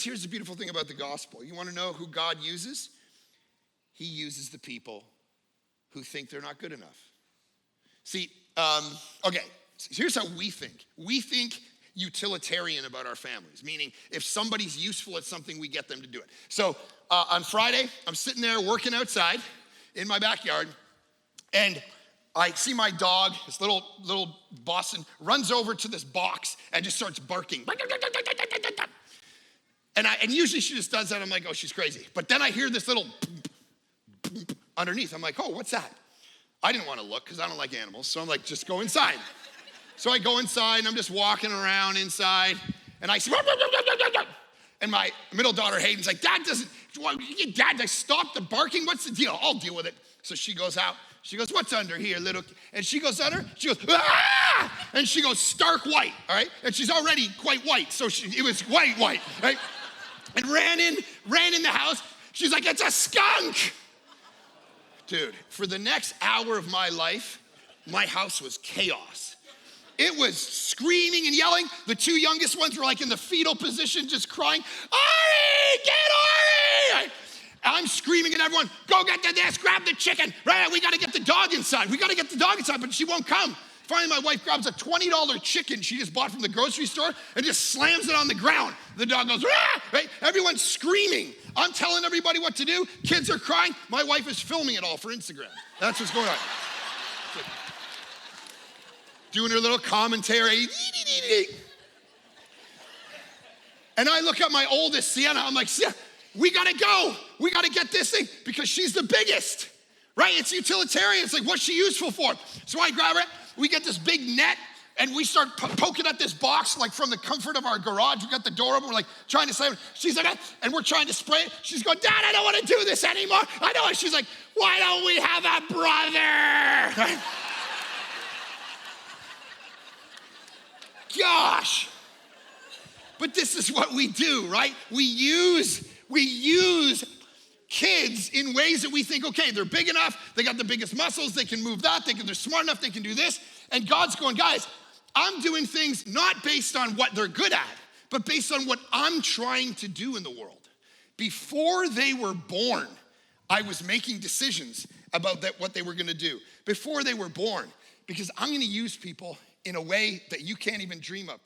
Here's the beautiful thing about the gospel. You want to know who God uses? He uses the people who think they're not good enough. See, okay, so here's how we think. We think utilitarian about our families, meaning if somebody's useful at something, we get them to do it. So on Friday, I'm sitting there working outside in my backyard, and I see my dog, this little Boston, runs over to this box and just starts barking. And usually she just does that. I'm like, oh, she's crazy. But then I hear this little underneath. I'm like, oh, what's that? I didn't want to look because I don't like animals. So I'm like, just go inside. So I go inside and I'm just walking around inside. And I see, and my middle daughter Hayden's like, Dad, stop the barking. What's the deal? I'll deal with it. So she goes out. She goes, what's under here, little? And she goes under. She goes, ah! And she goes stark white, all right? And she's already quite white. So it was white, right? And ran in the house. She's like, it's a skunk. Dude, for the next hour of my life, my house was chaos. It was screaming and yelling. The two youngest ones were like in the fetal position, just crying, Ari, get Ari! I'm screaming at everyone, go get the this, grab the chicken. Right, we gotta get the dog inside. But she won't come. Finally, my wife grabs a $20 chicken she just bought from the grocery store and just slams it on the ground. The dog goes, ah! Right? Everyone's screaming. I'm telling everybody what to do. Kids are crying. My wife is filming it all for Instagram. That's what's going on. Doing her little commentary. And I look at my oldest, Sienna. I'm like, Sienna, we gotta go. We gotta get this thing because she's the biggest, right? It's utilitarian. It's like, what's she useful for? So I grab her. We get this big net and we start poking at this box like from the comfort of our garage. We got the door open. We're like trying to slam it. She's like, and we're trying to spray it. She's going, Dad, I don't want to do this anymore. I know. And she's like, why don't we have a brother? Right? Gosh. But this is what we do, right? We use kids in ways that we think, okay, they're big enough, they got the biggest muscles, they can move that, they're smart enough, they can do this. And God's going, guys, I'm doing things not based on what they're good at, but based on what I'm trying to do in the world. Before they were born, I was making decisions about what they were gonna do. Before they were born, because I'm gonna use people in a way that you can't even dream of.